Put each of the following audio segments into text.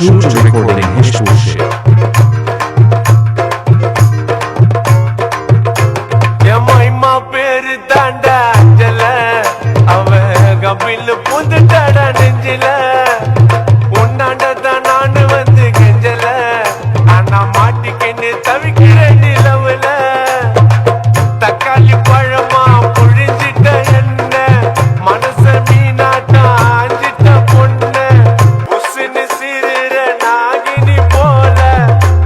Shoot recording his bullshit. எம்மா பேரு தாண்டா அஞ்சல அவ கபில் புந்துட்டாடா நெஞ்சில உன்னாண்டதான் நானு வந்து கெஞ்சல ஆனா மாட்டிக்கின்னு தவிக்கிற நிலவுல தக்காளி பழமா புழிஞ்சிட்ட என்ன மனச மீனாட்டா ஆஞ்சிட்ட பொண்ணு புசுன்னு சிறுற நாகினி போல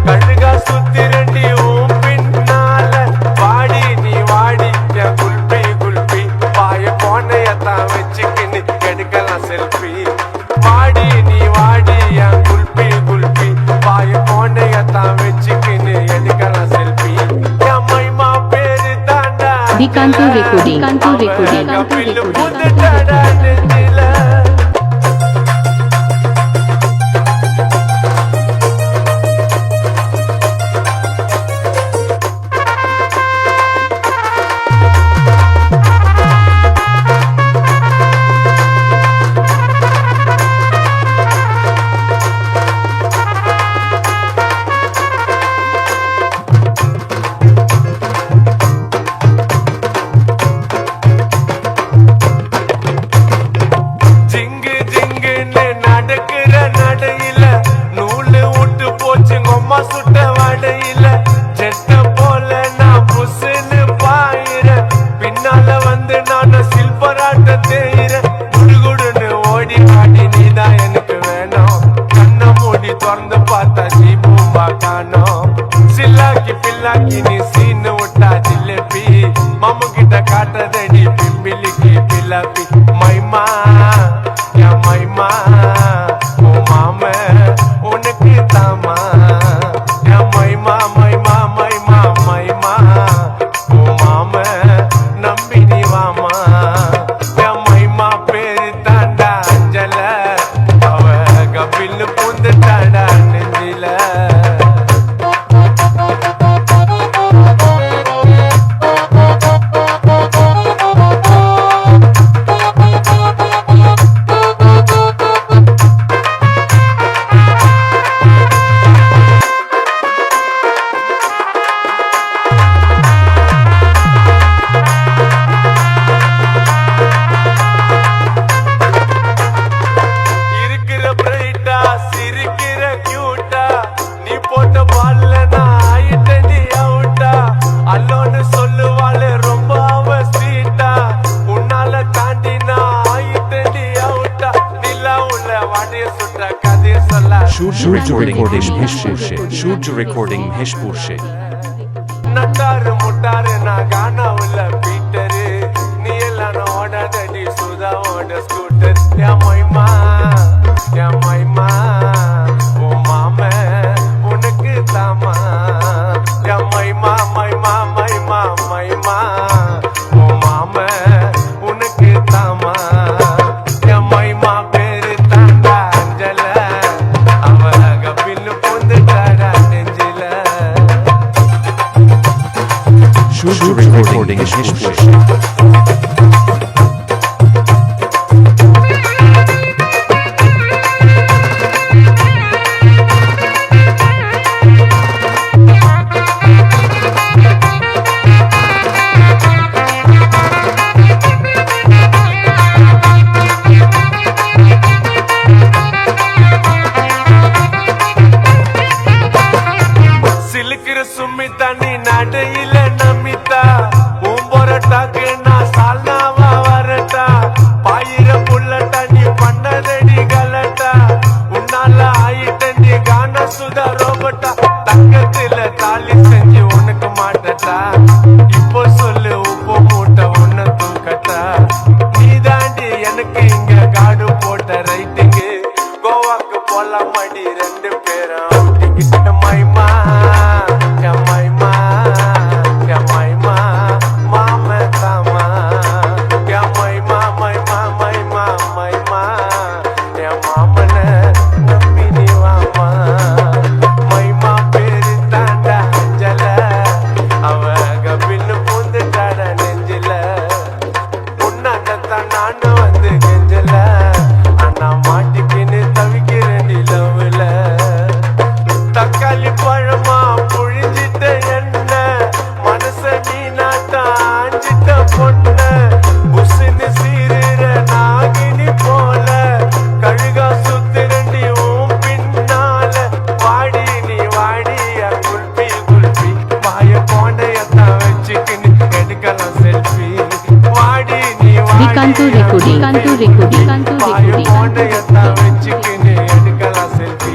கழுகா சுத்திரண்டி உன் பின்னால வாடி நீ வாடி என் குல்பி குல்பி பாய போனையத்தான் வச்சுக்கின்னு எடுக்கலாம் செல்ஃபி வாடி நீ வாடி என் குல்பி குல்பி பாய போனையத்தான் வச்சுக்கின்னு எடுக்கலாம் செல்ஃபி என் மைமா பேரு தாண்டா Dikanto recording. கபில் புந்துட்டாடா நெஞ்சில ஜிங்கு ஜிங்குன்னு நடக்கிற நடையில நூலு விட்டு போச்சு கொம்மா சுட்ட வடையில ஜெட்ட போல நான் புசுன்னு பாயிர பின்னால வந்து நான் சில்பராட்ட தேயிற குடுகுடுன்னு ஓடி ஆடி நீதான் எனக்கு வேணும் கண்ணை மூடி திறந்து பார்த்தா நீ பூம்பா காணோம் சில்லாக்கி பில்லாக்கி நீ சீனு விட்டா ஜிலேபி மாமு கிட்ட காட்டுறதடி பிம்பிலிக்கு பிலாப்பி மைமா என் மைமா ஓ மாம உனக்கு தாமா என் மைமா மைமா மைமா மைமா ஓ மாம நம்பி நீ வாமா என் மைமா பேரு தாண்டா அஞ்சல அவ கபில் பூந்துட்டாடா நெஞ்சில இருக்கிற பிரைட்டா சிரிக்கிற கியூட்டா நீ போட்ட பால்ல நான் ஆயிட்டேன்டி அவுட்டா அல்லோன்னு சொல்லுவாளே ரொம்ப அவ ஸ்வீட்டா உன்னால தாண்டி நான் ஆயிட்டேன்டி அவுட்டா நிலா உள்ள வாடிய சுட்ட கதைய சொல்ல Shoot recording his bullshit. Shoot recording his bullshit. நட்டாரு முட்டாரு நான் கானா உள்ள பீட்டரு நீ எல்லாம் ஓடாதடி சுதாவோட ஸ்கூட்டர் என் மைமா ஓ மாம உனக்கு தாமா என் மைமா மைமா மைமா மைமா ஓ மாம உனக்கு தாமா என் மைமா பேரு தாண்டா அஞ்சல அவ கபில் பொந்துட்டாடா நெஞ்சில Shoot recording his bullshit. பாயக்கோண்டையத்தான் வச்சுக்கின்னு எடுக்கலாம் செல்ஃபி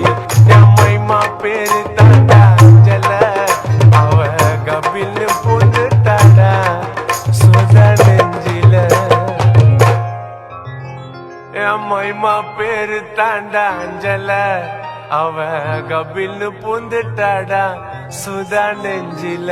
என் மைமா பேரு தாண்டா அஞ்சல அவ கபில்னு பூந்துட்டாடா சுதா நெஞ்சில என் மைமா பேரு தாண்டா அஞ்சல அவ கபில்னு பூந்துட்டாடா சுதா நெஞ்சில